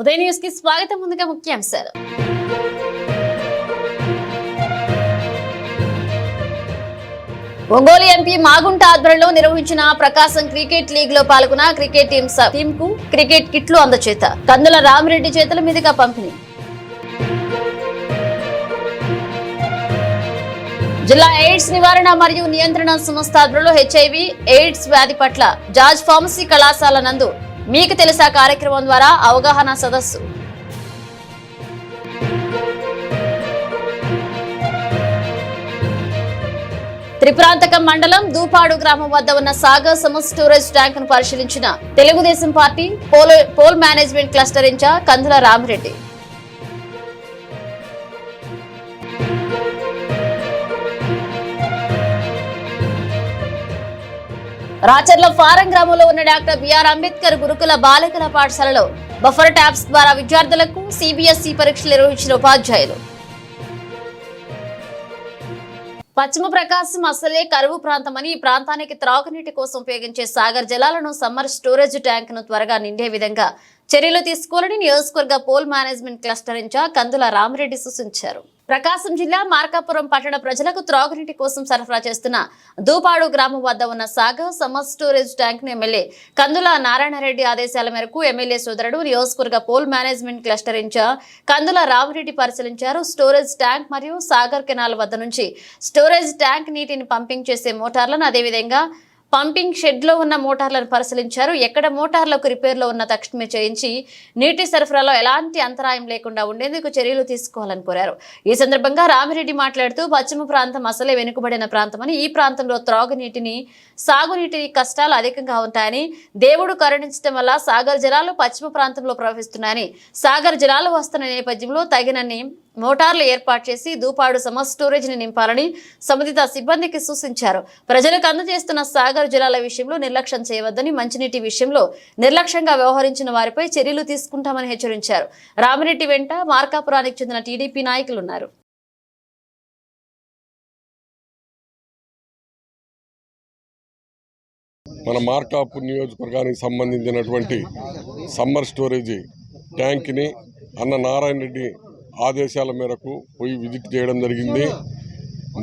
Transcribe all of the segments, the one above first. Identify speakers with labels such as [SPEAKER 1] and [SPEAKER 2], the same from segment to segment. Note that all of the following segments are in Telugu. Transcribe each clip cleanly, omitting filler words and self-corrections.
[SPEAKER 1] ఉదయ న్యూస్ కి స్వాగతం. ముందుగా ముఖ్యాంశాలు. ఒంగోలు ఎంపీ మాగుంట ఆధ్వర్యంలో నిర్వహించిన ప్రకాశం క్రికెట్ లీగ్ లో పాల్గొన్న క్రికెట్ టీం కు క్రికెట్ కిట్లు అందచేత కందుల రామిరెడ్డి చేతుల మీదుగా పంపిణీ. జిల్లా ఎయిడ్స్ నివారణ మరియు నియంత్రణ సంస్థ ఆధ్వర్యంలో హెచ్ఐవి ఎయిడ్స్ వ్యాధి పట్ల జార్జ్ ఫార్మసీ కళాశాల నందు మీకు తెలుసా కార్యక్రమం ద్వారా అవగాహన సదస్సు. త్రిపురాంతకం మండలం దూపాడు గ్రామం వద్ద ఉన్న సాగర్ సమ్మర్ స్టోరేజ్ ట్యాంక్ ను పరిశీలించిన Telugu Desam party poll management cluster incharge కందుల రామిరెడ్డి. రాచర్ల ఫారం గ్రామంలో ఉన్న డాక్టర్ బిఆర్ అంబేద్కర్ గురుకుల బాలికల పాఠశాలలో బఫర్ ట్యాబ్స్ ద్వారా విద్యార్థులకు సిబిఎస్ఈ పరీక్షలు నిర్వహించిన ఉపాధ్యాయులు. పశ్చిమ ప్రకాశం అసలే కరువు ప్రాంతమని ఈ ప్రాంతానికి త్రాగునీటి కోసం ఉపయోగించే సాగర్ జలాలను సమ్మర్ స్టోరేజ్ ట్యాంక్ ను త్వరగా నిండే విధంగా చర్యలు తీసుకోవాలని నియోజకవర్గ పోల్ మేనేజ్మెంట్ క్లస్టర్ ఇన్ఛార్జ్ కందుల రామిరెడ్డి సూచించారు. ప్రకాశం జిల్లా మార్కాపురం పట్టణ ప్రజలకు త్రాగునీటి కోసం సరఫరా చేస్తున్న దూపాడు గ్రామం వద్ద ఉన్న సాగర్ సమ్మర్ స్టోరేజ్ ట్యాంక్ ను ఎమ్మెల్యే కందుల నారాయణరెడ్డి ఆదేశాల మేరకు ఎమ్మెల్యే సోదరుడు నియోజకవర్గ పోల్ మేనేజ్మెంట్ క్లస్టర్ ఇన్ఛార్జ్ కందుల రామిరెడ్డి పరిశీలించారు. స్టోరేజ్ ట్యాంక్ మరియు సాగర్ కెనాల్ వద్ద నుంచి స్టోరేజ్ ట్యాంక్ నీటిని పంపింగ్ చేసే మోటార్లను అదేవిధంగా పంపింగ్ షెడ్ లో ఉన్న మోటార్లను పరిశీలించారు. ఎక్కడ మోటార్లకు రిపేర్ లో ఉన్న తక్షణమే చేయించి నీటి సరఫరాలో ఎలాంటి అంతరాయం లేకుండా ఉండేందుకు చర్యలు తీసుకోవాలని కోరారు. ఈ సందర్భంగా రామిరెడ్డి మాట్లాడుతూ పశ్చిమ ప్రాంతం అసలే వెనుకబడిన ప్రాంతమని ఈ ప్రాంతంలో త్రాగునీటిని సాగునీటి కష్టాలు అధికంగా ఉంటాయని దేవుడు కరుణించడం వల్ల సాగర్ జలాలు పశ్చిమ ప్రాంతంలో ప్రవహిస్తున్నాయని సాగర్ జలాలు వస్తున్న నేపథ్యంలో తగినన్ని మోటార్లు ఏర్పాటు చేసి దూపాడు సమ్మర్ స్టోరేజ్ ని నింపాలని సంబంధిత సిబ్బందికి సూచించారు. ప్రజలకు అందజేస్తున్న సాగర్ జలాల విషయంలో నిర్లక్ష్యం చేయవద్దని, మంచినీటి విషయంలో నిర్లక్ష్యంగా వ్యవహరించిన వారిపై చర్యలు తీసుకుంటామని హెచ్చరించారు. రామిరెడ్డి వెంట మార్కాపురానికి చెందిన టీడీపీ నాయకులు ఉన్నారు.
[SPEAKER 2] మన మార్కాపూర్ నియోజకవర్గానికి సంబంధించినటువంటి సమ్మర్ స్టోరేజ్ ట్యాంక్ని అన్న నారాయణ రెడ్డి ఆదేశాల మేరకు పోయి విజిట్ చేయడం జరిగింది.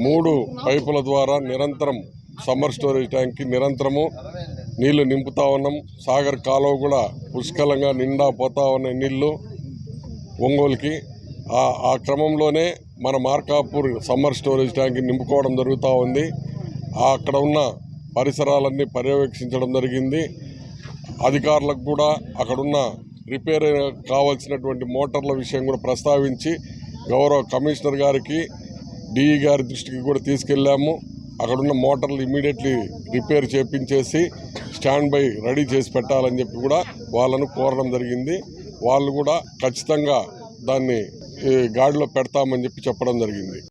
[SPEAKER 2] 3 పైపుల ద్వారా నిరంతరం సమ్మర్ స్టోరేజ్ ట్యాంక్కి నిరంతరము నీళ్లు నింపుతా ఉన్నాం. సాగర్ కాలువ కూడా పుష్కలంగా నిండా పోతా ఉన్న నీళ్లు ఒంగోలుకి. ఆ క్రమంలోనే మన మార్కాపూర్ సమ్మర్ స్టోరేజ్ ట్యాంక్ని నింపుకోవడం జరుగుతూ ఉంది. అక్కడ ఉన్న పరిసరాలన్నీ పర్యవేక్షించడం జరిగింది. అధికారులకు కూడా అక్కడున్న రిపేర్ కావాల్సినటువంటి మోటార్ల విషయం కూడా ప్రస్తావించి గౌరవ కమిషనర్ గారికి డిఈ గారి దృష్టికి కూడా తీసుకెళ్ళాము. అక్కడున్న మోటార్లు immediately repair చేపించేసి stand by ready చేసి పెట్టాలని చెప్పి కూడా వాళ్ళను కోరడం జరిగింది. వాళ్ళు కూడా ఖచ్చితంగా దాన్ని గాడిలో పెడతామని చెప్పి చెప్పడం జరిగింది.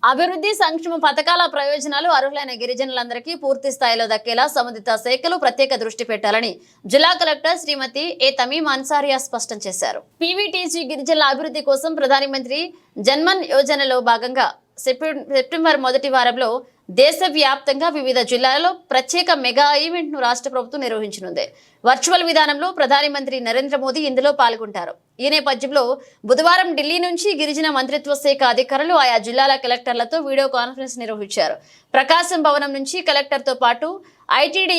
[SPEAKER 1] అభివృద్ధి సంక్షేమ పథకాల ప్రయోజనాలు అర్హులైన గిరిజనులందరికీ పూర్తి స్థాయిలో దక్కేలా సంబంధిత శాఖలు ప్రత్యేక దృష్టి పెట్టాలని జిల్లా కలెక్టర్ శ్రీమతి ఏ తమీమ్ అన్సారియా స్పష్టం చేశారు. పీవీటీజీ గిరిజనుల అభివృద్ధి కోసం ప్రధానమంత్రి జన్మన్ యోజనలో భాగంగా సెప్టెంబర్ మొదటి వారంలో దేశవ్యాప్తంగా వివిధ జిల్లాలలో ప్రత్యేక మెగా ఈవెంట్ ను రాష్ట్ర ప్రభుత్వం నిర్వహించనుంది. వర్చువల్ విధానంలో ప్రధానమంత్రి నరేంద్ర మోదీ ఇందులో పాల్గొంటారు. ఈ నేపథ్యంలో బుధవారం ఢిల్లీ నుంచి గిరిజన మంత్రిత్వ శాఖ అధికారులు ఆయా జిల్లాల కలెక్టర్లతో వీడియో కాన్ఫరెన్స్ నిర్వహించారు. ప్రకాశం భవనం నుంచి కలెక్టర్ తో పాటు ఐటీడీ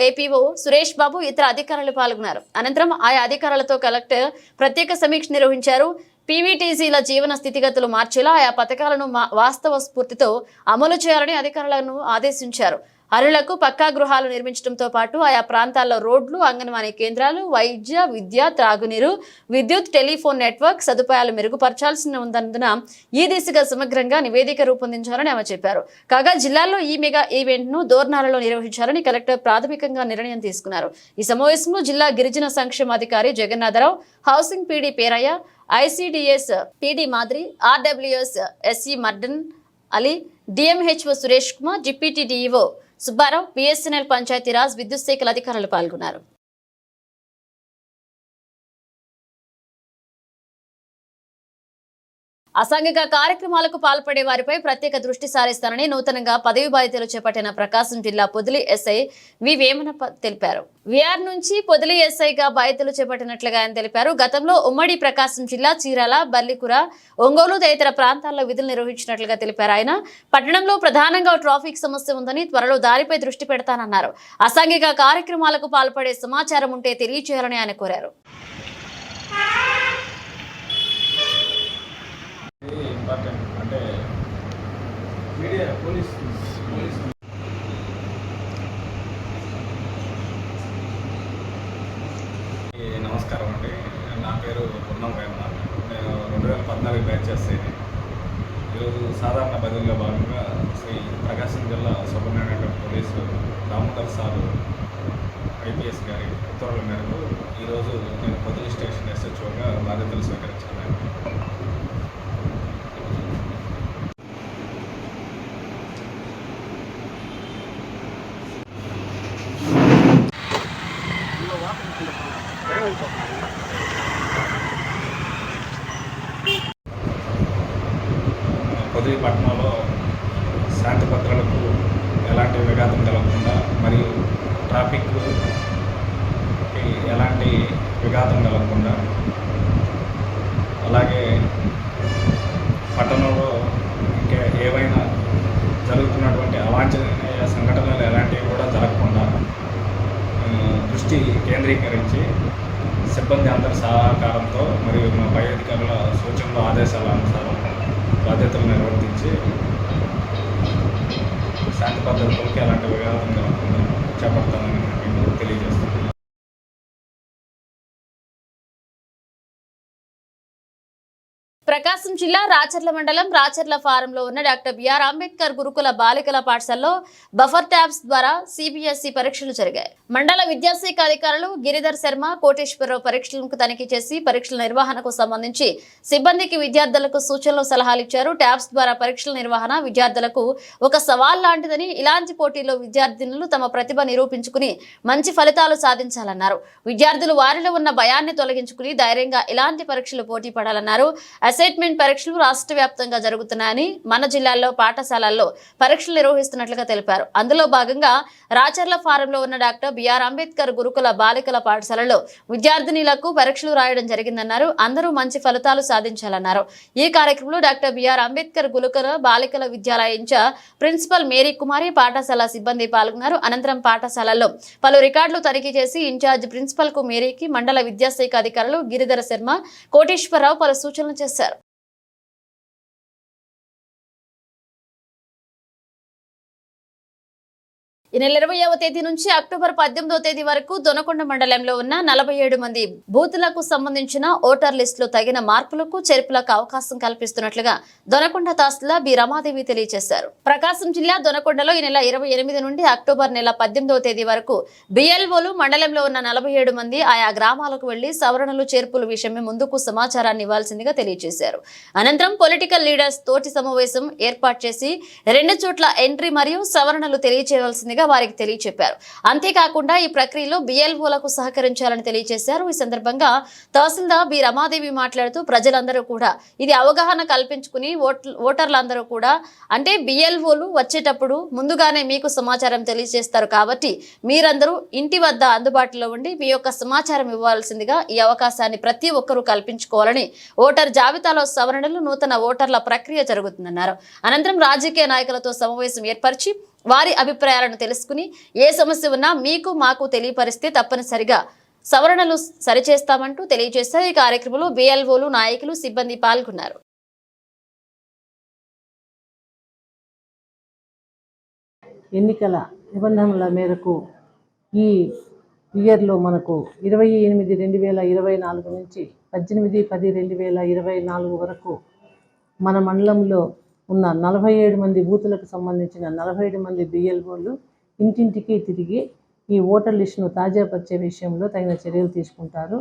[SPEAKER 1] ఏపీఓ సురేష్ బాబు ఇతర అధికారులు పాల్గొన్నారు. అనంతరం ఆయా అధికారులతో కలెక్టర్ ప్రత్యేక సమీక్ష నిర్వహించారు. పీవీటీసీల జీవన స్థితిగతులు మార్చేలా ఆయా పథకాలను వాస్తవ స్ఫూర్తితో అమలు చేయాలని అధికారులను ఆదేశించారు. అర్హులకు పక్కా గృహాలు నిర్మించడంతో పాటు ఆయా ప్రాంతాల్లో రోడ్లు, అంగన్వాడీ కేంద్రాలు, వైద్య, విద్య, త్రాగునీరు, విద్యుత్, టెలిఫోన్ నెట్వర్క్ సదుపాయాలు మెరుగుపరచాల్సి ఉన్నందున ఈ దిశగా సమగ్రంగా నివేదిక రూపొందించాలని ఆమె చెప్పారు. కాగా జిల్లాల్లో ఈ మెగా ఈవెంట్ ను దోర్నాలలో నిర్వహించాలని కలెక్టర్ ప్రాథమికంగా నిర్ణయం తీసుకున్నారు. ఈ సమావేశంలో జిల్లా గిరిజన సంక్షేమ అధికారి Jagannatharao, housing PD Perayya, ICDS TD మాదిరి, RWS SE మర్డన్ Ali, DMHO Suresh Kumar, deputy DEO Subbarao, BSNL, Panchayati Raj, విద్యుత్ శాఖల అధికారులు పాల్గొన్నారు. అసాంఘిక కార్యక్రమాలకు పాల్పడే వారిపై ప్రత్యేక దృష్టి సారిస్తానని నూతనంగా పదవి బాధ్యతలు చేపట్టిన ప్రకాశం జిల్లా పొదిలి ఎస్ఐ వి వేమనప్ప తెలిపారు. విఆర్ నుంచి పొదిలి ఎస్ఐగా బాధ్యతలు చేపట్టినట్లుగా ఆయన తెలిపారు. గతంలో ఉమ్మడి ప్రకాశం జిల్లా చీరాల, బర్లికుర, ఒంగోలు తదితర ప్రాంతాల్లో విధులు నిర్వహించినట్లుగా తెలిపారు. ఆయన పట్టణంలో ప్రధానంగా ట్రాఫిక్ సమస్య ఉందని త్వరలో దారిపై దృష్టి పెడతానన్నారు. అసాంఘిక కార్యక్రమాలకు పాల్పడే సమాచారం ఉంటే తెలియజేయాలని ఆయన కోరారు.
[SPEAKER 3] ఇంపార్టెంట్ అంటే మీడియా పోలీస్ నమస్కారం అండి. నా పేరు పూర్ణం వేమన. నేను 2014 బ్యాచ్ చేస్తాను. ఈరోజు సాధారణ బదిలీలో భాగంగా శ్రీ ప్రకాశం జిల్లా superintendent police Damodar sir IPS గారి ఉత్తర్వుల మేరకు ఈరోజు నేను పొదిలి స్టేషన్ ఎస్హెచ్ఓగా బాధ్యతలు స్వీకరించాను. పొదిలి పట్టణంలో శాంతి భద్రతలకు ఎలాంటి విఘాతం కలగకుండా మరియు ట్రాఫిక్ ఎలాంటి విఘాతం కలగకుండా, అలాగే పట్టణంలో ఇంకా ఏవైనా జరుగుతున్నటువంటి అవాంఛనీయ సంఘటనలు ఎలాంటివి కూడా జరగకుండా దృష్టి కేంద్రీకరించి సిబ్బంది అందరి సహకారంతో మరియు మా పై అధికారుల సూచనలు ఆదేశాల అనుసారం బాధ్యతలు నిర్వర్తించి శాంతి భద్రతలకు ఎలాంటి విఘాతం కలగకుండా చేపడతానని మీకు తెలియజేస్తున్నాను.
[SPEAKER 1] ప్రకాశం జిల్లా రాచర్ల మండలం రాచర్ల ఫారంలో ఉన్న డాక్టర్ బిఆర్ అంబేద్కర్ గురుకుల బాలికల పాఠశాలలో బఫర్ ట్యాబ్స్ ద్వారా సిబిఎస్ఈ పరీక్షలు జరిగాయి. మండల విద్యాశాఖ అధికారులు గిరిధర్ శర్మ, కోటేశ్వరరావు పరీక్షలను తనిఖీ చేసి పరీక్షల నిర్వహణకు సంబంధించి సిబ్బందికి, విద్యార్థులకు సూచనలు, సలహాలు ఇచ్చారు. ట్యాబ్స్ ద్వారా పరీక్షల నిర్వహణ విద్యార్థులకు ఒక సవాల్ లాంటిదని, ఇలాంటి పోటీల్లో విద్యార్థినులు తమ ప్రతిభ నిరూపించుకుని మంచి ఫలితాలు సాధించాలన్నారు. విద్యార్థులు వారిలో ఉన్న భయాన్ని తొలగించుకుని ధైర్యంగా ఇలాంటి పరీక్షలు పోటీ పడాలన్నారు. అసెస్మెంట్ పరీక్షలు రాష్ట్ర వ్యాప్తంగా జరుగుతున్నాయని, మన జిల్లాల్లో పాఠశాలల్లో పరీక్షలు నిర్వహిస్తున్నట్లుగా తెలిపారు. అందులో భాగంగా రాచర్ల ఫారంలో ఉన్న డాక్టర్ బిఆర్ అంబేద్కర్ గురుకుల బాలికల పాఠశాలలో విద్యార్థినులకు పరీక్షలు రాయడం జరిగిందన్నారు. అందరూ మంచి ఫలితాలు సాధించాలన్నారు. ఈ కార్యక్రమంలో డాక్టర్ బిఆర్ అంబేద్కర్ గురుకుల బాలికల విద్యాలయ ఇన్ఛార్జ్ ప్రిన్సిపల్ మేరీ కుమారి, పాఠశాల సిబ్బంది పాల్గొన్నారు. అనంతరం పాఠశాలల్లో పలు రికార్డులు తనిఖీ చేసి ఇన్ఛార్జ్ ప్రిన్సిపల్ కు మేరీకి మండల విద్యాశాఖ అధికారులు గిరిధర శర్మ, కోటేశ్వరరావు పలు సూచనలు చేశారు. ఈ నెల 20వ తేదీ నుంచి అక్టోబర్ 18వ తేదీ వరకు దొనకొండ మండలంలో ఉన్న 47 మంది బూతులకు సంబంధించిన ఓటర్ లిస్టులో తగిన మార్పులకు, చేర్పులకు అవకాశం కల్పిస్తున్నట్లుగా దొనకొండ తహసీల్దార్ బి రమాదేవి తెలియజేశారు. ప్రకాశం జిల్లా దొనకొండలో ఈ నెల 28 నుండి అక్టోబర్ నెల 18వ తేదీ వరకు బిఎల్ఓలు మండలంలో ఉన్న 47 మంది ఆయా గ్రామాలకు వెళ్లి సవరణలు, చేర్పుల విషయమై ముందుకు సమాచారాన్ని ఇవ్వాల్సిందిగా తెలియజేశారు. అనంతరం పొలిటికల్ లీడర్స్ తోటి సమావేశం ఏర్పాటు చేసి 2 చోట్ల ఎంట్రీ మరియు సవరణలు తెలియజేయవలసిందిగా వారికి తెలియజెప్పారు. అంతేకాకుండా ఈ ప్రక్రియలో బిఎల్ఓలకు సహకరించాలని తెలియజేశారు. ఈ సందర్భంగా తహసీల్దార్ బి రమాదేవి మాట్లాడుతూ ప్రజలందరూ కూడా ఇది అవగాహన కల్పించుకుని ఓటర్లందరూ కూడా అంటే బిఎల్ఓలు వచ్చేటప్పుడు ముందుగానే మీకు సమాచారం తెలియజేస్తారు కాబట్టి మీరందరూ ఇంటి వద్ద అందుబాటులో ఉండి మీ యొక్క సమాచారం ఇవ్వాల్సిందిగా ఈ అవకాశాన్ని ప్రతి ఒక్కరూ కల్పించుకోవాలని, ఓటర్ జాబితాలో సవరణలు, నూతన ఓటర్ల ప్రక్రియ జరుగుతుందన్నారు. అనంతరం రాజకీయ నాయకులతో సమావేశం ఏర్పరిచి వారి అభిప్రాయాలను తెలుసుకుని ఏ సమస్య ఉన్నా మీకు మాకు తెలియపరిస్తే తప్పనిసరిగా సవరణలు సరిచేస్తామంటూ తెలియజేశారు. ఈ కార్యక్రమంలో బిఎల్ఓలు, నాయకులు, సిబ్బంది పాల్గొన్నారు.
[SPEAKER 4] ఎన్నికల నిబంధనల మేరకు ఈ ఇయర్లో మనకు 28/2024 నుంచి 18/10/2024 వరకు మన మండలంలో ఉన్న 47 మంది బూతులకు సంబంధించిన 47 మంది బిఎల్ఓలు ఇంటింటికి తిరిగి ఈ ఓటర్ లిస్టును తాజాపరిచే విషయంలో తగిన చర్యలు తీసుకుంటారు.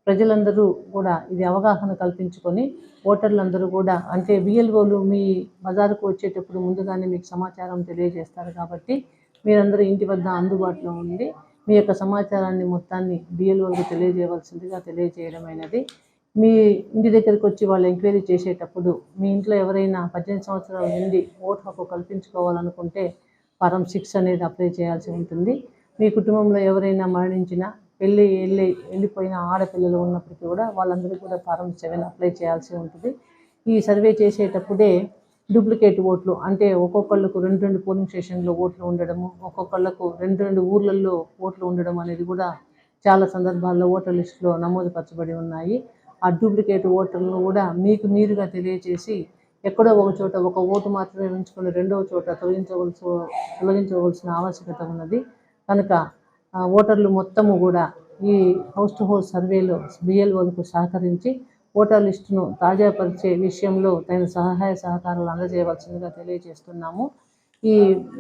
[SPEAKER 4] ప్రజలందరూ కూడా ఇది అవగాహన కల్పించుకొని ఓటర్లందరూ కూడా అంటే బిఎల్ఓలు మీ బజారుకు వచ్చేటప్పుడు ముందుగానే మీకు సమాచారం తెలియజేస్తారు కాబట్టి మీరందరూ ఇంటి వద్ద అందుబాటులో ఉండి మీ యొక్క సమాచారాన్ని మొత్తాన్ని బిఎల్ఓలకు తెలియజేయవలసిందిగా తెలియజేయడమైనది. మీ ఇంటి దగ్గరికి వచ్చి వాళ్ళు ఎంక్వైరీ చేసేటప్పుడు మీ ఇంట్లో ఎవరైనా 18 సంవత్సరాల నుండి ఓటు హక్కు కల్పించుకోవాలనుకుంటే ఫారం 6 అనేది అప్లై చేయాల్సి ఉంటుంది. మీ కుటుంబంలో ఎవరైనా మరణించినా వెళ్ళిపోయిన ఆడపిల్లలు ఉన్నప్పటికీ కూడా వాళ్ళందరికీ కూడా ఫారం 7 అప్లై చేయాల్సి ఉంటుంది. ఈ సర్వే చేసేటప్పుడే డూప్లికేట్ ఓట్లు అంటే ఒక్కొక్కళ్ళకు 2 పోలింగ్ స్టేషన్లో ఓట్లు ఉండడము, ఒక్కొక్కళ్ళకు 2 ఊర్లలో ఓట్లు ఉండడం అనేది కూడా చాలా సందర్భాల్లో ఓటర్ లిస్టులో నమోదుపరచబడి ఉన్నాయి. ఆ డూప్లికేట్ ఓటర్లను కూడా మీకు మీరుగా తెలియజేసి ఎక్కడో ఒక చోట ఒక ఓటు మాత్రమే ఉంచుకొని రెండవ చోట తొలగించవలసిన ఆవశ్యకత ఉన్నది. కనుక ఓటర్లు మొత్తము కూడా ఈ హౌస్ టు హౌస్ సర్వేలో బిఎల్ఓలకు సహకరించి ఓటర్ లిస్టును తాజాపరిచే విషయంలో తగిన సహాయ సహకారాలు అందజేయవలసిందిగా తెలియజేస్తున్నాము. ఈ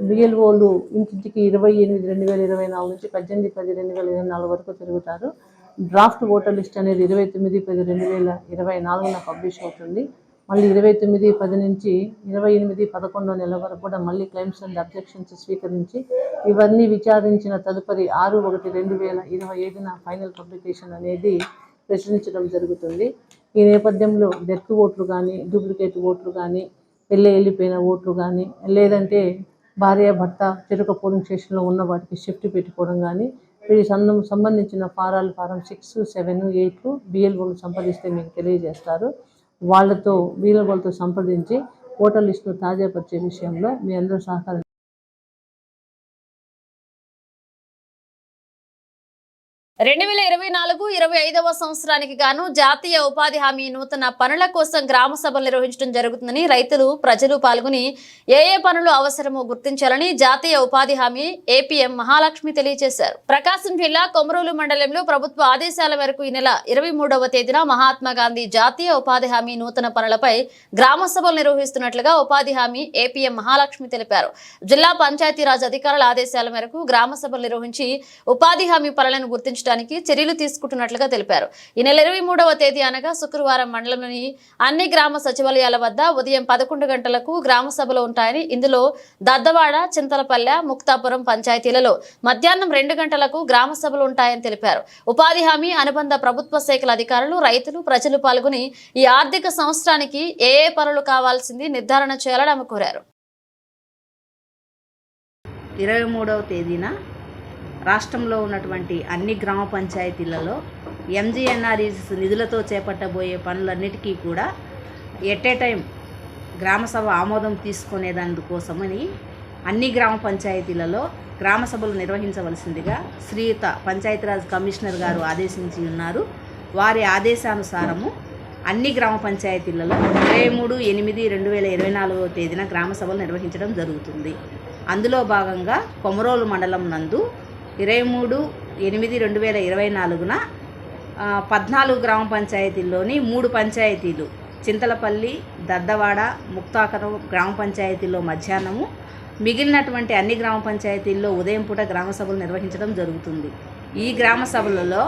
[SPEAKER 4] బిఎల్ఓలు ఇంటింటికి 28/2024 నుంచి 18/10/2024 వరకు తిరుగుతారు. డ్రాఫ్ట్ ఓటర్ లిస్ట్ అనేది 29/10/2024 పబ్లిష్ అవుతుంది. మళ్ళీ 29/10 నుంచి 28/11 నెల వరకు కూడా మళ్ళీ క్లెయిమ్స్ అండ్ అబ్జెక్షన్స్ స్వీకరించి ఇవన్నీ విచారించిన తదుపరి 6/1/2027 ఫైనల్ పబ్లికేషన్ అనేది ప్రచురించడం జరుగుతుంది. ఈ నేపథ్యంలో డెత్ ఓట్లు కానీ, డూప్లికేట్ ఓట్లు కానీ, వెళ్ళిపోయిన ఓట్లు కానీ, లేదంటే భార్య భర్త చెరొక పోలింగ్ స్టేషన్లో ఉన్న వాటికి షిఫ్ట్ పెట్టుకోవడం కానీ, వీటి సంబంధించిన ఫారం 6, 7, 8 బిఎల్ఓలు సంప్రదిస్తే మీకు తెలియజేస్తారు. బిఎల్ఓలతో సంప్రదించి ఓటర్ లిస్టును తాజాపరిచే విషయంలో మీ అందరూ సహకారం
[SPEAKER 1] 2024-25వ సంవత్సరానికి గాను జాతీయ ఉపాధి హామీ నూతన పనుల కోసం గ్రామ సభలు నిర్వహించడం జరుగుతుందని రైతులు ప్రజలు పాల్గొని ఏ పనులు అవసరమో గుర్తించాలని జాతీయ ఉపాధి హామీ ఏపీఎం మహాలక్ష్మి తెలియజేశారు. ప్రకాశం జిల్లా కొమరోలు మండలంలో ప్రభుత్వ ఆదేశాల మేరకు ఈ నెల 23వ తేదీన మహాత్మా గాంధీ జాతీయ ఉపాధి హామీ నూతన పనులపై గ్రామ సభలు నిర్వహిస్తున్నట్లుగా ఉపాధి హామీ ఏపీఎం మహాలక్ష్మి తెలిపారు. జిల్లా పంచాయతీరాజ్ అధికారుల ఆదేశాల మేరకు గ్రామ సభలు నిర్వహించి ఉపాధి హామీ పనులను గుర్తించడానికి చర్యలు తీసుకుంటున్నట్లుగా తెలిపారు. ఈ నెల 23వ తేదీ అనగా శుక్రవారం మండలంలోని అన్ని గ్రామ సచివాలయాల వద్ద ఉదయం 11 గంటలకు గ్రామ సభలు ఉంటాయని, ఇందులో దద్దవాడ, చింతలపల్లె, ముక్తాపురం పంచాయతీలలో మధ్యాహ్నం 2 గంటలకు గ్రామ సభలు ఉంటాయని తెలిపారు. ఉపాధి హామీ అనుబంధ ప్రభుత్వ శాఖల అధికారులు, రైతులు, ప్రజలు పాల్గొని ఈ ఆర్థిక సంవత్సరానికి ఏ పనులు కావాల్సింది నిర్ధారణ చేయాలని ఆమె కోరారు.
[SPEAKER 5] 23వ తేదీన రాష్ట్రంలో ఉన్నటువంటి అన్ని గ్రామ పంచాయతీలలో ఎంజీఎన్ఆర్ఈజీఎస్ నిధులతో చేపట్టబోయే పనులన్నిటికీ కూడా ఎట్ ఏ టైం గ్రామసభ ఆమోదం తీసుకునేదానికోసమని అన్ని గ్రామ పంచాయతీలలో గ్రామ సభలు నిర్వహించవలసిందిగా శ్రీయుత పంచాయతీరాజ్ కమిషనర్ గారు ఆదేశించి ఉన్నారు. వారి ఆదేశానుసారము అన్ని గ్రామ పంచాయతీలలో 23/8/2024 తేదీన గ్రామ సభలు నిర్వహించడం జరుగుతుంది. అందులో భాగంగా కొమరోలు మండలం నందు 23/8/2024 14 గ్రామ పంచాయతీల్లోని 3 పంచాయతీలు చింతలపల్లి, దద్దవాడ, ముక్తాకరం గ్రామ పంచాయతీల్లో మధ్యాహ్నము, మిగిలినటువంటి అన్ని గ్రామ పంచాయతీల్లో ఉదయం పూట గ్రామ సభలు నిర్వహించడం జరుగుతుంది. ఈ గ్రామ సభలలో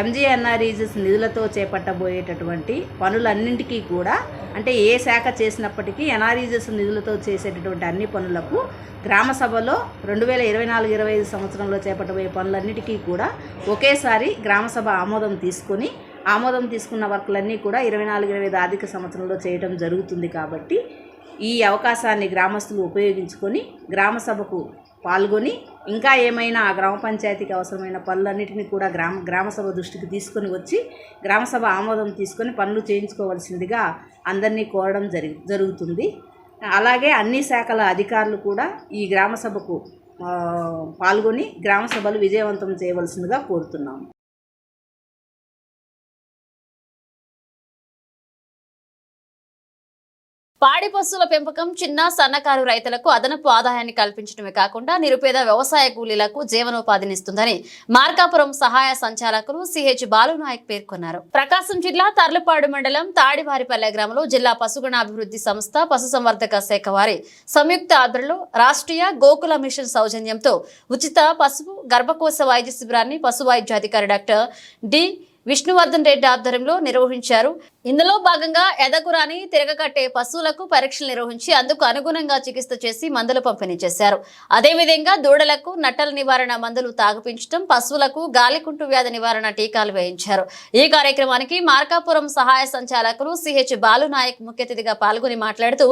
[SPEAKER 5] ఎంజీఎన్ఆర్ఈజీఎస్ నిధులతో చేపట్టబోయేటటువంటి పనులన్నింటికీ కూడా అంటే ఏ శాఖ చేసినప్పటికీ ఎన్ఆర్ఈజీఎస్ నిధులతో చేసేటటువంటి అన్ని పనులకు గ్రామ సభలో 2024-25 సంవత్సరంలో చేపట్టబోయే పనులన్నిటికీ కూడా ఒకేసారి గ్రామ సభ ఆమోదం తీసుకున్న వర్కులన్నీ కూడా 24-25 ఆర్థిక సంవత్సరంలో చేయడం జరుగుతుంది. కాబట్టి ఈ అవకాశాన్ని గ్రామస్తులు ఉపయోగించుకొని గ్రామ సభకు పాల్గొని ఇంకా ఏమైనా ఆ గ్రామ పంచాయతీకి అవసరమైన పనులన్నిటినీ కూడా గ్రామ సభ దృష్టికి తీసుకొని వచ్చి గ్రామ సభ ఆమోదం తీసుకొని పనులు చేయించుకోవాల్సిందిగా అందరినీ కోరడం జరుగుతుంది. అలాగే అన్ని శాఖల అధికారులు కూడా ఈ గ్రామ సభకు పాల్గొని గ్రామ సభలు విజయవంతం చేయవలసిందిగా కోరుతున్నాము.
[SPEAKER 1] పాడి పశువుల పెంపకం చిన్న సన్నకారు రైతులకు అదనపు ఆదాయాన్ని కల్పించడమే కాకుండా నిరుపేద వ్యవసాయ కూలీలకు జీవనోపాధినిస్తుందని మార్కాపురం సహాయ సంచాలకులు సిహెచ్ బాలునాయక్ పేర్కొన్నారు. ప్రకాశం జిల్లా తర్లుపాడు మండలం తాడివారిపల్లె గ్రామంలో జిల్లా పశుగణాభివృద్ధి సంస్థ పశుసంవర్ధక శాఖ వారి సంయుక్త ఆధ్వర్యంలో రాష్ట్రీయ గోకుల మిషన్ సౌజన్యంతో ఉచిత పశువు గర్భకోశ వైద్య శిబిరాన్ని పశు వైద్యాధికారి డాక్టర్ డి విష్ణువర్ధన్ రెడ్డి ఆధ్వర్యంలో నిర్వహించారు. ఇందులో భాగంగా ఎదకురాని తిరగకట్టే పశువులకు పరీక్షలు నిర్వహించి అందుకు అనుగుణంగా చికిత్స చేసి మందులు పంపిణీ చేశారు. అదేవిధంగా దూడలకు నట్టల నివారణ మందులు తాగిపించడం, పశువులకు గాలికుంటు వ్యాధి నివారణ టీకాలు వేయించారు. ఈ కార్యక్రమానికి మార్కాపురం సహాయ సంచాలకులు సిహెచ్ బాలునాయక్ ముఖ్య అతిథిగా పాల్గొని మాట్లాడుతూ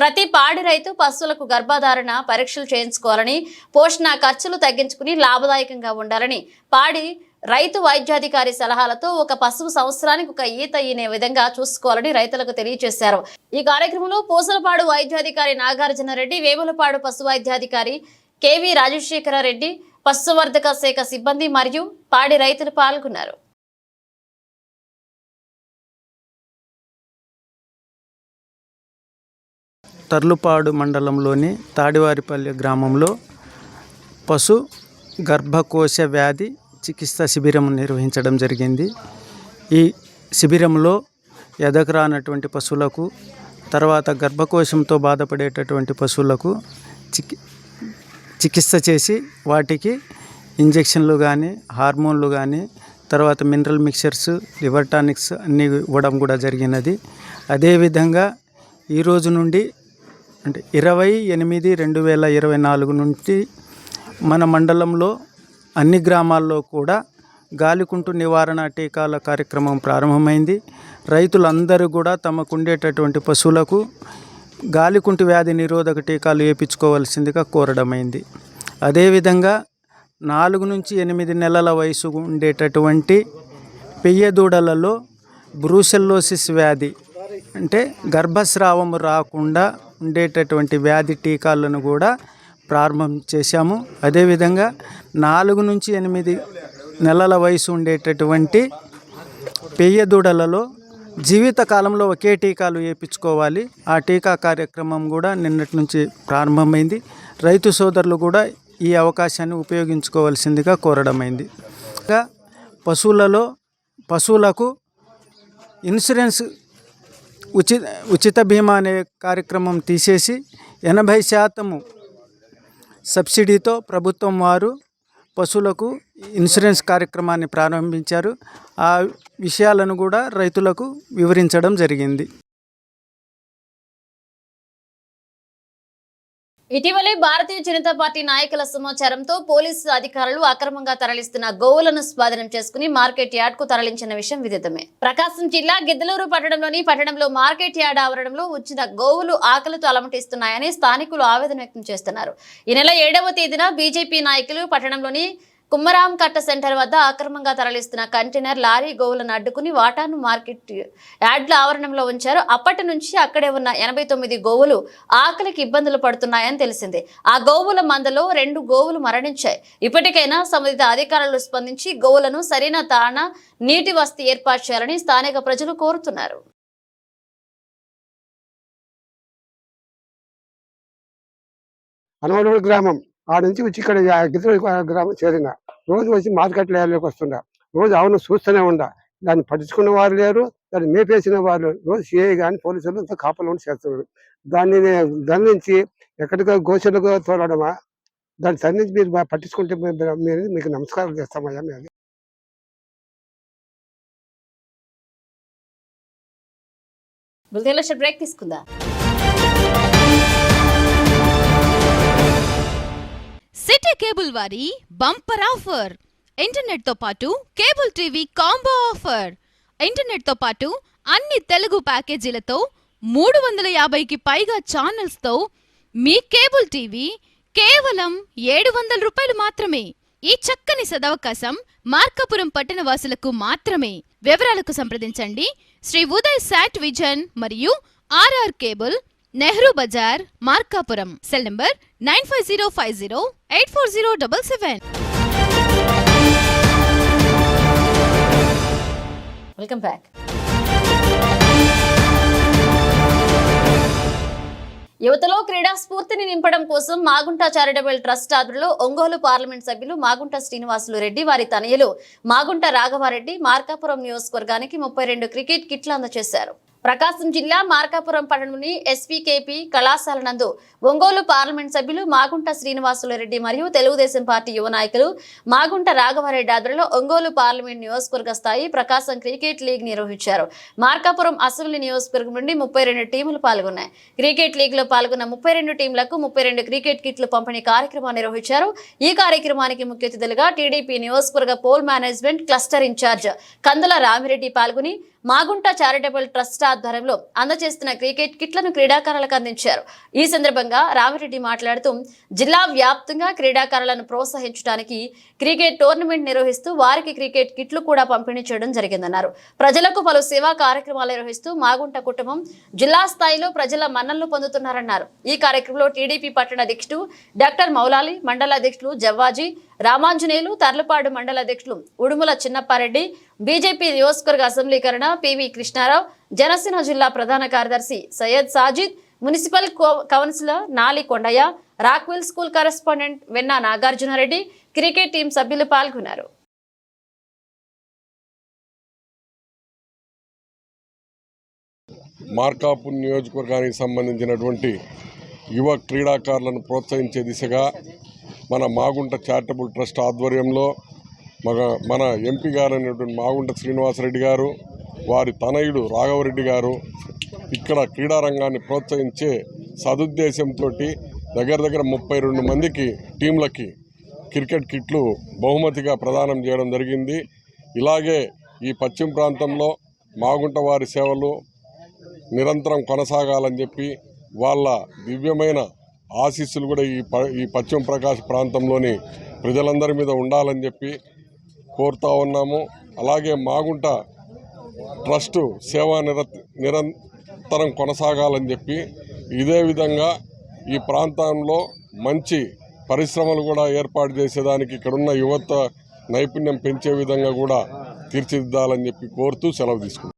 [SPEAKER 1] ప్రతి పాడి రైతు పశువులకు గర్భధారణ పరీక్షలు చేయించుకోవాలని, పోషణ ఖర్చులు తగ్గించుకుని లాభదాయకంగా ఉండాలని, పాడి రైతు వైద్యాధికారి సలహాలతో ఒక పశువు సంవత్సరానికి ఒక ఈత ఈనే విధంగా చూసుకోవాలని రైతులకు తెలియజేశారు. ఈ కార్యక్రమంలో పూసలపాడు వైద్యాధికారి నాగార్జున రెడ్డి, వేములపాడు పశు వైద్యాధికారి కేవి రాజశేఖర రెడ్డి, పశుసంవర్ధక శాఖ సిబ్బంది మరియు పాడి రైతులు పాల్గొన్నారు.
[SPEAKER 6] తర్లుపాడు మండలంలోని తాడివారిపల్లి గ్రామంలో పశు గర్భకోశ వ్యాధి చికిత్స శిబిరం నిర్వహించడం జరిగింది. ఈ శిబిరంలో ఎదగరానటువంటి పశువులకు, తర్వాత గర్భకోశంతో బాధపడేటటువంటి పశువులకు చికిత్స చేసి వాటికి ఇంజెక్షన్లు కానీ, హార్మోన్లు కానీ, తర్వాత మినరల్ మిక్చర్స్, లివర్ టానిక్స్ అన్నీ ఇవ్వడం కూడా జరిగినది. అదేవిధంగా ఈరోజు నుండి అంటే 20/8/2024 నుండి మన మండలంలో అన్ని గ్రామాల్లో కూడా గాలికుంటు నివారణ టీకాల కార్యక్రమం ప్రారంభమైంది. రైతులందరూ కూడా తమకు ఉండేటటువంటి పశువులకు గాలికుంటు వ్యాధి నిరోధక టీకాలు వేయించుకోవాల్సిందిగా కోరడమైంది. అదేవిధంగా 4 నుంచి 8 నెలల వయసు ఉండేటటువంటి పెయ్య దూడలలో బ్రూసెల్లోసిస్ వ్యాధి అంటే గర్భస్రావము రాకుండా ఉండేటటువంటి వ్యాధి టీకాలను కూడా ప్రారంభం చేశాము. అదేవిధంగా 4 నుంచి 8 నెలల వయసు ఉండేటటువంటి పెయ్య దూడలలో జీవితకాలంలో ఒకే టీకాలు వేయించుకోవాలి. ఆ టీకా కార్యక్రమం కూడా నిన్నటి నుంచి ప్రారంభమైంది. రైతు సోదరులు కూడా ఈ అవకాశాన్ని ఉపయోగించుకోవాల్సిందిగా కోరడమైంది. పశువులకు ఇన్సూరెన్స్ ఉచిత బీమా అనే కార్యక్రమం తీసేసి 80% సబ్సిడీతో ప్రభుత్వం వారు పశువులకు ఇన్సూరెన్స్ కార్యక్రమాన్ని ప్రారంభించారు. ఆ విషయాలను కూడా రైతులకు వివరించడం జరిగింది.
[SPEAKER 1] ఇటీవలే భారతీయ జనతా పార్టీ నాయకుల సమాచారంతో పోలీసు అధికారులు అక్రమంగా తరలిస్తున్న గోవులను స్వాధీనం చేసుకుని మార్కెట్ యార్డ్ కు తరలించిన విషయం విదితమే. ప్రకాశం జిల్లా గిద్దలూరు పట్టణంలో మార్కెట్ యార్డ్ ఆవరణలో ఉంచిన గోవులు ఆకలితో అలమటిస్తున్నాయని స్థానికులు ఆవేదన వ్యక్తం చేస్తున్నారు. ఈ నెల 7వ తేదీన బీజేపీ నాయకులు పట్టణంలోని కుమ్మరాం కట్ట సెంటర్ వద్ద అక్రమంగా తరలిస్తున్న కంటైనర్ లారీ గోవులను అడ్డుకుని వాటాను మార్కెట్ యార్డ్ల ఆవరణంలో ఉంచారు. అప్పటి నుంచి అక్కడే ఉన్న 89 గోవులు ఆకలికి ఇబ్బందులు పడుతున్నాయని తెలిసింది. ఆ గోవుల మందలో 2 గోవులు మరణించాయి. ఇప్పటికైనా సంబంధిత అధికారులు స్పందించి గోవులను సరైన తాణ, నీటి వసతి ఏర్పాటు చేయాలని స్థానిక ప్రజలు కోరుతున్నారు.
[SPEAKER 7] అనవడూరు గ్రామం ఆ నుంచి వచ్చి ఇక్కడ గిద్దలూరు గ్రామం చేరిన రోజు వచ్చి మార్కెట్ లేయర్లోకి వస్తుండ రోజు అవును చూస్తూనే ఉండ. దాన్ని పట్టించుకున్న వారు లేరు, దాన్ని మేపేసిన వారు రోజు సిఐ కానీ పోలీసులు అంతా కాపలు చేస్తున్నారు. దాన్ని దండించి ఎక్కడికో గోచలకు తోలడమా, దాన్ని దండించి మీరు పట్టించుకుంటే మీకు నమస్కారం చేస్తామయ్యా. మేము
[SPEAKER 1] బ్రేక్ తీసుకుందా.
[SPEAKER 8] సిటీ కేబుల్ వారి బంపర్ ఆఫర్, ఇంటర్నెట్ తో పాటు cable TV combo offer. Internet తో పాటు అన్ని తెలుగు ప్యాకేజీలతో 350కి పైగా ఛానల్స్ తో మీ కేబుల్ టీవీ కేవలం 700 రూపాయలు మాత్రమే. ఈ చక్కని సదవకాశం మార్కాపురం పట్టణ వాసులకు మాత్రమే. వివరాలకు సంప్రదించండి శ్రీ ఉదయ్ సాట్ విజన్ మరియు RR cable, Nehru Bazar, Markapuram. Cell number 9505084077.
[SPEAKER 1] Welcome back. యువతలో క్రీడా స్ఫూర్తిని నింపడం కోసం మాగుంట చారిటబుల్ ట్రస్ట్ ఆధ్వర్యంలో ఒంగోలు పార్లమెంట్ సభ్యులు మాగుంట శ్రీనివాసులు రెడ్డి వారి తనయులు మాగుంట రాఘవారెడ్డి మార్కాపురం నియోజకవర్గానికి 32 క్రికెట్ కిట్లు అందజేశారు. ప్రకాశం జిల్లా మార్కాపురం పట్టణంలోని ఎస్పీకేపీ కళాశాల నందు ఒంగోలు పార్లమెంట్ సభ్యులు మాగుంట శ్రీనివాసులరెడ్డి మరియు తెలుగుదేశం పార్టీ యువ నాయకులు మాగుంట రాఘవారెడ్డి ఆధ్వర్యంలో ఒంగోలు పార్లమెంట్ నియోజకవర్గ స్థాయి ప్రకాశం క్రికెట్ లీగ్ నిర్వహించారు. మార్కాపురం అసెంబ్లీ నియోజకవర్గం నుండి 32 టీములు పాల్గొన్నాయి. క్రికెట్ లీగ్ లో పాల్గొన్న 32 టీంలకు 32 క్రికెట్ కిట్లు పంపిణీ కార్యక్రమాన్ని నిర్వహించారు. ఈ కార్యక్రమానికి ముఖ్య అతిథులుగా టీడీపీ నియోజకవర్గ పోల్ మేనేజ్మెంట్ క్లస్టర్ ఇన్ఛార్జ్ కందుల రామిరెడ్డి పాల్గొని మాగుంట చారిటబుల్ ట్రస్ట్ ఆధ్వర్యంలో అందజేస్తున్న క్రికెట్ కిట్లను క్రీడాకారులకు అందించారు. ఈ సందర్భంగా రామిరెడ్డి మాట్లాడుతూ జిల్లా వ్యాప్తంగా క్రీడాకారులను ప్రోత్సహించడానికి క్రికెట్ టోర్నమెంట్ నిర్వహిస్తూ వారికి క్రికెట్ కిట్లు కూడా పంపిణీ చేయడం జరిగిందన్నారు. ప్రజలకు పలు సేవా కార్యక్రమాలు నిర్వహిస్తూ మాగుంట కుటుంబం జిల్లా స్థాయిలో ప్రజల మన్ననలు పొందుతున్నారన్నారు. ఈ కార్యక్రమంలో టీడీపీ పట్టణ అధ్యక్షుడు డాక్టర్ మౌలాలి, మండల అధ్యక్షులు జవ్వాజీ, రామాంజనేయులు, తర్లపాడు మండల అధ్యక్షులు ఉడుముల చిన్నప్పారెడ్డి, బీజేపీ నియోజకవర్గ అసెంబ్లీకరణ పివి కృష్ణారావు, జనసేన జిల్లా ప్రధాన కార్యదర్శి సయ్యద్ సాజిద్, మున్సిపల్ కౌన్సిలర్ నాలి Kondaiah, రాక్విల్ school correspondent వెన్నా Nagarjuna Reddy, cricket team సభ్యులు పాల్గొన్నారు.
[SPEAKER 2] మార్కాపురం నియోజకవర్గానికి సంబంధించినటువంటి యువ క్రీడాకారులను ప్రోత్సహించే దిశగా మన మాగుంట చారిటబుల్ ట్రస్ట్ ఆధ్వర్యంలో మన ఎంపీ గారు అయినటువంటి మాగుంట శ్రీనివాసరెడ్డి గారు, వారి తనయుడు రాఘవరెడ్డి గారు ఇక్కడ క్రీడారంగాన్ని ప్రోత్సహించే సదుద్దేశంతో దగ్గర 32 మందికి టీంలకి క్రికెట్ కిట్లు బహుమతిగా ప్రదానం చేయడం జరిగింది. ఇలాగే ఈ పశ్చిమ ప్రాంతంలో మాగుంట వారి సేవలు నిరంతరం కొనసాగాలని చెప్పి వాళ్ళ దివ్యమైన ఆశీస్సులు కూడా ఈ పశ్చిమ ప్రకాశ ప్రాంతంలోని ప్రజలందరి మీద ఉండాలని చెప్పి కోరుతా ఉన్నాము. అలాగే మాగుంట ట్రస్టు సేవా నిరంతరం కొనసాగాలని చెప్పి ఇదే విధంగా ఈ ప్రాంతంలో మంచి పరిశ్రమలు కూడా ఏర్పాటు చేసేదానికి ఇక్కడున్న యువత నైపుణ్యం పెంచే విధంగా కూడా తీర్చిదిద్దాలని చెప్పి కోరుతూ సెలవు తీసుకుంటాం.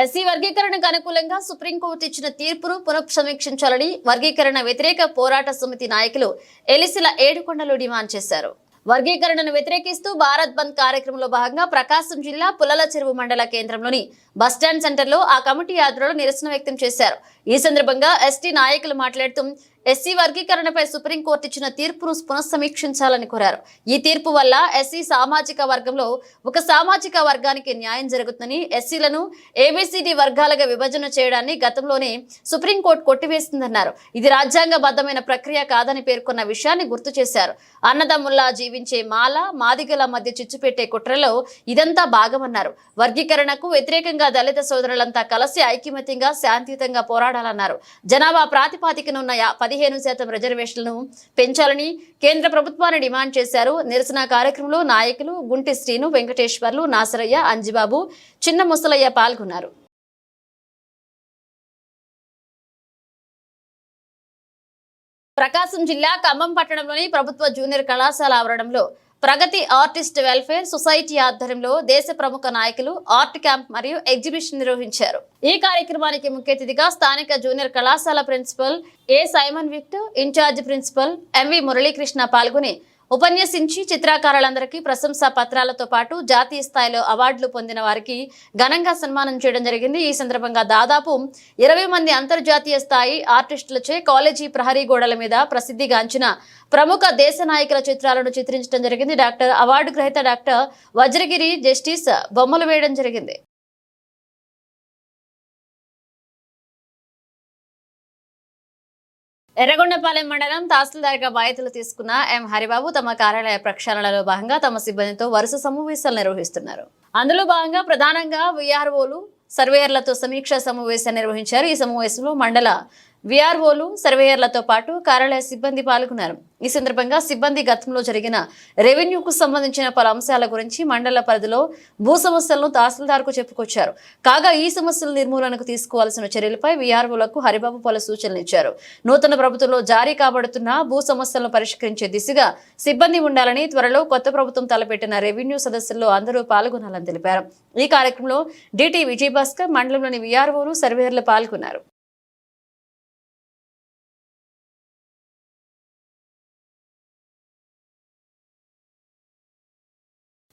[SPEAKER 1] ఎస్సీ వర్గీకరణకు అనుకూలంగా సుప్రీంకోర్టు ఇచ్చిన తీర్పును పునఃసమీక్షించాలని వర్గీకరణ వ్యతిరేక పోరాట సమితి నాయకులు ఎలిసిల ఏడుకొండలు డిమాండ్ చేశారు. వర్గీకరణను వ్యతిరేకిస్తూ భారత్ బంద్ కార్యక్రమంలో భాగంగా ప్రకాశం జిల్లా పుల్లల చెరువు మండల కేంద్రంలోని బస్టాండ్ సెంటర్లో ఆ కమిటీ ఆధ్వర్యంలో నిరసన వ్యక్తం చేశారు. ఈ సందర్భంగా ఎస్టీ నాయకులు మాట్లాడుతూ ఎస్సీ వర్గీకరణపై సుప్రీంకోర్టు ఇచ్చిన తీర్పును పునఃసమీక్షించాలని కోరారు. ఈ తీర్పు వల్ల ఎస్సీ సామాజిక వర్గంలో ఒక సామాజిక వర్గానికి న్యాయం జరుగుతుందని, ఎస్సీలను ఏబిసిడి వర్గాలుగా విభజన చేయడాన్ని గతంలోనే సుప్రీంకోర్టు కొట్టివేస్తుందన్నారు. ఇది రాజ్యాంగబద్ధమైన ప్రక్రియ కాదని పేర్కొన్న విషయాన్ని గుర్తు చేశారు. అన్నదమ్ముల్లా జీవించే మాల మాదిగల మధ్య చిచ్చు పెట్టే కుట్రలో ఇదంతా భాగమన్నారు. వర్గీకరణకు వ్యతిరేకంగా దళిత సోదరులంతా కలిసి ఐకమత్యంగా శాంతియుతంగా పోరాడాలన్నారు. జనాభా ప్రాతిపాదికన ఉన్న 15% రిజర్వేషన్లను పెంచాలని కేంద్ర ప్రభుత్వాన్ని డిమాండ్ చేశారు. నిరసన కార్యక్రమంలో నాయకులు గుంటి శ్రీను, వెంకటేశ్వర్లు, నాసరయ్య, అంజిబాబు, చిన్న ముసలయ్య పాల్గొన్నారు. ప్రకాశం జిల్లా ఖమ్మం పట్టణంలోని ప్రభుత్వ జూనియర్ కళాశాల ఆవరణంలో ప్రగతి ఆర్టిస్ట్ వెల్ఫేర్ సొసైటీ ఆధ్వర్యంలో దేశ ప్రముఖ నాయకులు ఆర్ట్ క్యాంప్ మరియు ఎగ్జిబిషన్ నిర్వహించారు. ఈ కార్యక్రమానికి ముఖ్య అతిథిగా స్థానిక జూనియర్ కళాశాల ప్రిన్సిపల్ ఏ Simon Victor, incharge principal MV Muralikrishna పాల్గొని ఉపన్యసించి చిత్రకారులందరికీ ప్రశంసా పత్రాలతో పాటు జాతీయ స్థాయిలో అవార్డులు పొందిన వారికి ఘనంగా సన్మానం చేయడం జరిగింది. ఈ సందర్భంగా దాదాపు 20 మంది అంతర్జాతీయ స్థాయి ఆర్టిస్టులచే కాలేజీ ప్రహరీ గోడల మీద ప్రసిద్ధిగాంచిన ప్రముఖ దేశ నాయకుల చిత్రాలను చిత్రించడం జరిగింది. అవార్డు గ్రహీత డాక్టర్ వజ్రగిరి జస్టిస్ బొమ్మలు వేయడం జరిగింది. ఎర్రగొండపాలెం మండలం తహసీల్దార్గా బాధ్యతలు తీసుకున్న ఎం హరిబాబు తమ కార్యాలయ ప్రక్షాళనలో భాగంగా తమ సిబ్బందితో వరుస సమావేశాలు నిర్వహిస్తున్నారు. అందులో భాగంగా ప్రధానంగా విఆర్ఓలు, సర్వేయర్లతో సమీక్షా సమావేశాన్ని నిర్వహించారు. ఈ సమావేశంలో మండల విఆర్ఓలు, సర్వేయర్లతో పాటు కార్యాలయ సిబ్బంది పాల్గొన్నారు. ఈ సందర్భంగా సిబ్బంది గతంలో జరిగిన రెవెన్యూకు సంబంధించిన పలు అంశాల గురించి మండల పరిధిలో భూ సమస్యలను తహసీల్దార్కు చెప్పుకొచ్చారు. కాగా ఈ సమస్యల నిర్మూలనకు తీసుకోవాల్సిన చర్యలపై విఆర్ఓలకు హరిబాబు పలు సూచనలు ఇచ్చారు. నూతన ప్రభుత్వంలో జారీ కాబడుతున్న భూ సమస్యలను పరిష్కరించే దిశగా సిబ్బంది ఉండాలని, త్వరలో కొత్త ప్రభుత్వం తలపెట్టిన రెవెన్యూ సదస్సుల్లో అందరూ పాల్గొనాలని తెలిపారు. ఈ కార్యక్రమంలో డిటి విజయభాస్కర్, మండలంలోని విఆర్ఓలు, సర్వేయర్లు పాల్గొన్నారు.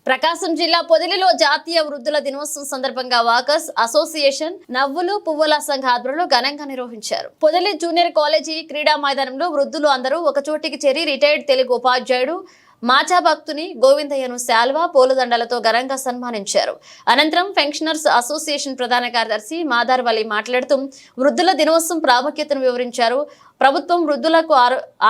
[SPEAKER 1] ప్రకాశం జిల్లా పొదిలిలో జాతీయ వృద్ధుల దినోత్సవం సందర్భంగా వాకర్స్ అసోసియేషన్ నవ్వులు పువ్వుల సంఘ ఆధ్వర్యంలో ఘనంగా నిర్వహించారు. పొదిలి జూనియర్ కాలేజీ క్రీడా మైదానంలో వృద్ధులు అందరూ ఒకచోటికి చేరి రిటైర్డ్ తెలుగు ఉపాధ్యాయుడు మాచా భక్తుని గోవిందయ్యను శాల్వా పూలదండలతో ఘనంగా సన్మానించారు. అనంతరం పెన్షనర్స్ అసోసియేషన్ ప్రధాన కార్యదర్శి మాదార్వలి మాట్లాడుతూ వృద్ధుల దినోత్సవం ప్రాముఖ్యతను వివరించారు. ప్రభుత్వం వృద్ధులకు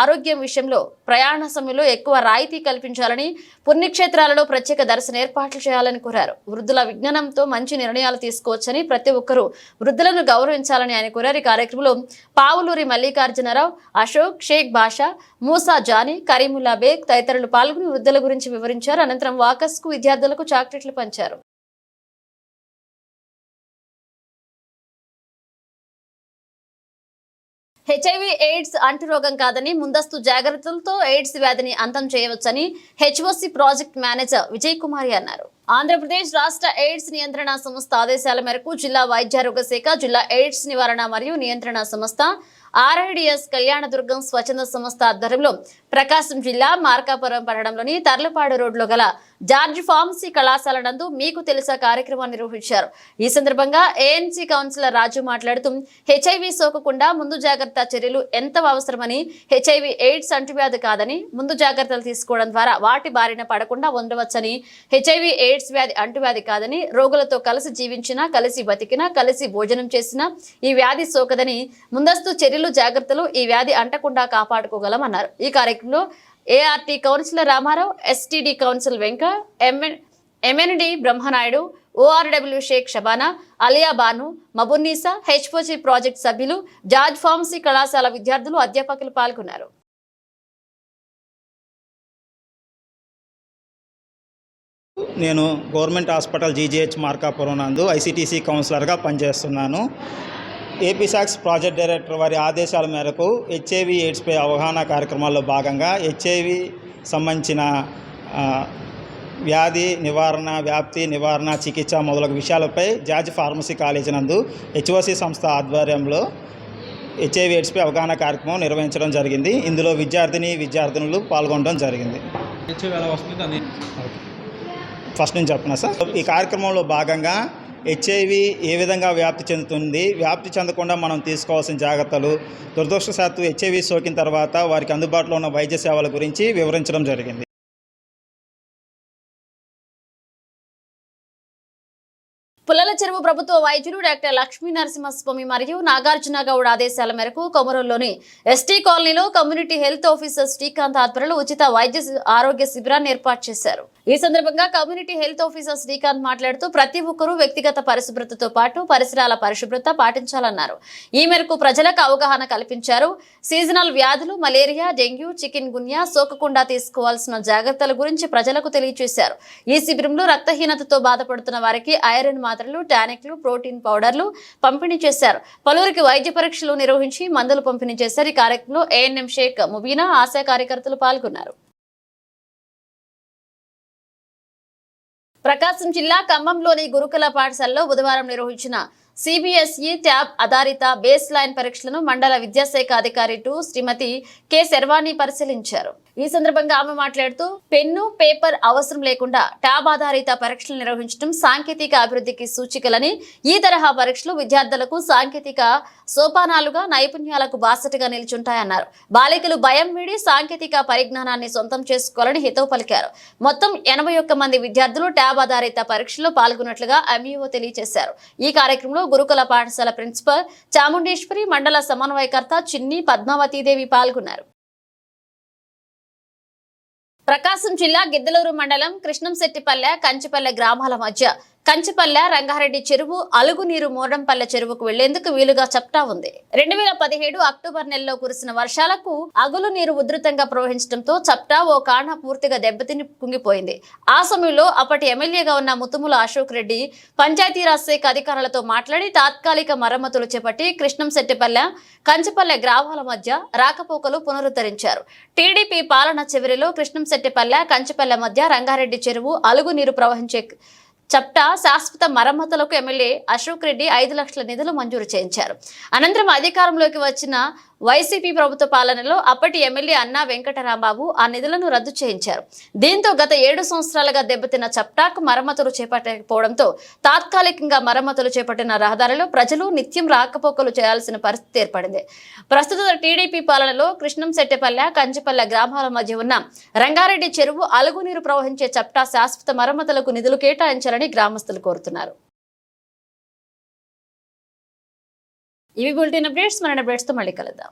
[SPEAKER 1] ఆరోగ్యం విషయంలో ప్రయాణ సమయంలో ఎక్కువ రాయితీ కల్పించాలని, పుణ్యక్షేత్రాలలో ప్రత్యేక దర్శన ఏర్పాట్లు చేయాలని కోరారు. వృద్ధుల విజ్ఞానంతో మంచి నిర్ణయాలు తీసుకోవచ్చని, ప్రతి ఒక్కరూ వృద్ధులను గౌరవించాలని ఆయన కోరారు. ఈ కార్యక్రమంలో పావులూరి మల్లికార్జునరావు, అశోక్, షేక్ బాషా, మూసా జానీ, కరీముల్లా బేగ్ తదితరులు పాల్గొని వృద్ధుల గురించి వివరించారు. అనంతరం వాకర్స్ కు విద్యార్థులకు చాక్లెట్లు పంచారు. హెచ్ఐవి ఎయిడ్స్ అంటురోగం కాదని, ముందస్తు జాగ్రత్తలతో ఎయిడ్స్ వ్యాధిని అంతం చేయవచ్చని హెచ్ఓసి ప్రాజెక్ట్ మేనేజర్ విజయ్ కుమారి అన్నారు. ఆంధ్రప్రదేశ్ రాష్ట్ర ఎయిడ్స్ నియంత్రణ సంస్థ ఆదేశాల మేరకు జిల్లా వైద్యారోగ్య శాఖ, జిల్లా ఎయిడ్స్ నివారణ మరియు నియంత్రణ సంస్థ, ఆర్ఐడిఎస్ కళ్యాణదుర్గం స్వచ్ఛంద సంస్థ ఆధ్వర్యంలో ప్రకాశం జిల్లా మార్కాపురం పట్టణంలోని తర్లపాడు రోడ్లో గల జార్జ్ ఫార్మసీ కళాశాల నందు మీకు తెలుసా కార్యక్రమాన్ని నిర్వహించారు. ఈ సందర్భంగా ఏఎన్సీ కౌన్సిలర్ రాజు మాట్లాడుతూ హెచ్ఐవి సోకకుండా ముందు జాగ్రత్త చర్యలు ఎంత అవసరమని, హెచ్ఐవి ఎయిడ్స్ అంటువ్యాధి కాదని, ముందు జాగ్రత్తలు తీసుకోవడం ద్వారా వాటి బారిన పడకుండా ఉండవచ్చని, హెచ్ఐవి ఎయిడ్స్ వ్యాధి అంటువ్యాధి కాదని, రోగులతో కలిసి జీవించినా, కలిసి బతికినా, కలిసి భోజనం చేసినా ఈ వ్యాధి సోకదని, ముందస్తు చర్యలు జాగ్రత్తలు ఈ వ్యాధి అంటకుండా కాపాడుకోగలమన్నారు. ఈ కార్యక్రమంలో ART councillor Ramarao, STD council వెంక, ఎంఎన్డి బ్రహ్మనాయుడు, ఓఆర్డబ్ల్యూ షేక్ షబానా, అలియా బాను, మబున్నీసా, హెచ్ఓసి ప్రాజెక్ట్ సభ్యులు, జార్జ్ ఫార్మసీ కళాశాల విద్యార్థులు, అధ్యాపకులు పాల్గొన్నారు.
[SPEAKER 9] నేను గవర్నమెంట్ హాస్పిటల్ జీజీహెచ్ మార్కాపురం నందు ఐసీటీసీ కౌన్సిలర్గా పనిచేస్తున్నాను. ఏపీ సాక్స్ ప్రాజెక్ట్ డైరెక్టర్ వారి ఆదేశాల మేరకు హెచ్ఐవి ఎయిడ్స్పై అవగాహన కార్యక్రమాల్లో భాగంగా హెచ్ఐవి సంబంధించిన వ్యాధి నివారణ, వ్యాప్తి నివారణ, చికిత్స మొదలగు విషయాలపై జార్జ్ ఫార్మసీ కాలేజీ నందు హెచ్ఓసి సంస్థ ఆధ్వర్యంలో హెచ్ఐవి ఎయిడ్స్పై అవగాహన కార్యక్రమం నిర్వహించడం జరిగింది. ఇందులో విద్యార్థినులు పాల్గొనడం జరిగింది. ఫస్ట్ నుంచి చెప్పనా సార్? ఈ కార్యక్రమంలో భాగంగా హెచ్ఐవి ఏ విధంగా వ్యాప్తి చెందుతుంది, వ్యాప్తి చెందకుండా మనం తీసుకోవాల్సిన జాగ్రత్తలు, దురదృష్టవశాత్తు హెచ్ఐవి సోకిన తర్వాత వారికి అందుబాటులో ఉన్న వైద్య సేవల గురించి వివరించడం జరిగింది.
[SPEAKER 1] పుల్లల చెరువు ప్రభుత్వ వైద్యులు డాక్టర్ లక్ష్మీ నరసింహస్వామి మరియు నాగార్జున గౌడ్ ఆదేశాల మేరకు కొమరంలోని ఎస్టీ కాలనీలో కమ్యూనిటీ హెల్త్ ఆఫీసర్ శ్రీకాంత్ ఆధ్వర్యంలో ఉచిత వైద్య ఆరోగ్య శిబిరాన్ని ఏర్పాటు చేశారు. ఈ సందర్భంగా కమ్యూనిటీ హెల్త్ ఆఫీసర్ శ్రీకాంత్ మాట్లాడుతూ ప్రతి ఒక్కరూ వ్యక్తిగత పరిశుభ్రతతో పాటు పరిసరాల పరిశుభ్రత పాటించాలన్నారు. ఈ మేరకు ప్రజలకు అవగాహన కల్పించారు. సీజనల్ వ్యాధులు, మలేరియా, డెంగ్యూ, చికెన్ గున్యా సోకకుండా తీసుకోవాల్సిన జాగ్రత్తల గురించి ప్రజలకు తెలియజేశారు. ఈ శిబిరంలో రక్తహీనతతో బాధపడుతున్న వారికి ఐరన్ మాత్రలు, టానిక్లు, ప్రోటీన్ పౌడర్లు పంపిణీ చేశారు. పలువురికి వైద్య పరీక్షలు నిర్వహించి మందులు పంపిణీ చేశారు. ఈ కార్యక్రమంలో ఏఎన్ఎం షేక్ ముబీనా, ఆశా కార్యకర్తలు పాల్గొన్నారు. ప్రకాశం జిల్లా ఖమ్మంలోని గురుకుల పాఠశాలలో బుధవారం నిర్వహించిన సిబిఎస్ఈ ట్యాబ్ ఆధారిత బేస్ లైన్ పరీక్షలను మండల విద్యాశాఖ అధికారి శ్రీమతి కె శర్వాణి పరిశీలించారు. ఈ సందర్భంగా ఆమె మాట్లాడుతూ పెన్ను, పేపర్ అవసరం లేకుండా ట్యాబ్ ఆధారిత పరీక్షలు నిర్వహించడం సాంకేతిక అభివృద్ధికి సూచికలని, ఈ తరహా పరీక్షలు విద్యార్థులకు సాంకేతిక సోపానాలుగా, నైపుణ్యాలకు బాసటగా నిలిచుంటాయన్నారు. బాలికలు భయం వీడి సాంకేతిక పరిజ్ఞానాన్ని సొంతం చేసుకోవాలని హితవు పలికారు. మొత్తం 81 మంది విద్యార్థులు ట్యాబ్ ఆధారిత పరీక్షల్లో పాల్గొన్నట్లుగా ఎంఈఓ తెలియజేశారు. ఈ కార్యక్రమంలో గురుకుల పాఠశాల ప్రిన్సిపల్ చాముండేశ్వరి, మండల సమన్వయకర్త చిన్ని పద్మావతీదేవి పాల్గొన్నారు. ప్రకాశం జిల్లా గిద్దలూరు మండలం కృష్ణంశెట్టిపల్లె, కంచిపల్లె గ్రామాల మధ్య కంచిపల్లె, రంగారెడ్డి చెరువు, అలుగునీరు మోడంపల్లె చెరువుకు వెళ్లేందుకు వీలుగా చప్టా ఉంది. 2017 అక్టోబర్ నెలలో కురిసిన వర్షాలకు అగులు నీరు ఉధృతంగా ప్రవహించడంతో చప్టా ఓ కాణ పూర్తిగా దెబ్బతిని కుంగిపోయింది. ఆ సమయంలో అప్పటి ఎమ్మెల్యేగా ఉన్న ముతుముల అశోక్ రెడ్డి పంచాయతీరాజ్ శాఖ అధికారులతో మాట్లాడి తాత్కాలిక మరమ్మతులు చేపట్టి కృష్ణంశెట్టిపల్లె, కంచిపల్లె గ్రామాల మధ్య రాకపోకలు పునరుద్ధరించారు. టీడీపీ పాలన చివరిలో కృష్ణంశెట్టిపల్లె, కంచిపల్లె మధ్య రంగారెడ్డి చెరువు, అలుగు నీరు ప్రవహించే చప్టా శాశ్వత మరమ్మతులకు ఎమ్మెల్యే అశోక్ రెడ్డి 5 లక్షల నిధులు మంజూరు చేయించారు. అనంతరం అధికారంలోకి వచ్చిన వైసీపీ ప్రభుత్వ పాలనలో అప్పటి ఎమ్మెల్యే అన్నా వెంకటరాంబాబు ఆ నిధులను రద్దు చేయించారు. దీంతో గత 7 సంవత్సరాలుగా దెబ్బతిన్న చప్టాకు మరమ్మతులు చేపట్టకపోవడంతో తాత్కాలికంగా మరమ్మతులు చేపట్టిన రహదారిలో ప్రజలు నిత్యం రాకపోకలు చేయాల్సిన పరిస్థితి ఏర్పడింది. ప్రస్తుత టీడీపీ పాలనలో కృష్ణంశెట్టిపల్లె, కంచిపల్లె గ్రామాల మధ్య ఉన్న రంగారెడ్డి చెరువు అలుగునీరు ప్రవహించే చప్టా శాశ్వత మరమ్మతులకు నిధులు కేటాయించాలని గ్రామస్తులు కోరుతున్నారు. ఇవి బులెటిన్ అప్డేట్స్. మన అప్డేట్స్ తో మళ్ళీ కలుద్దాం.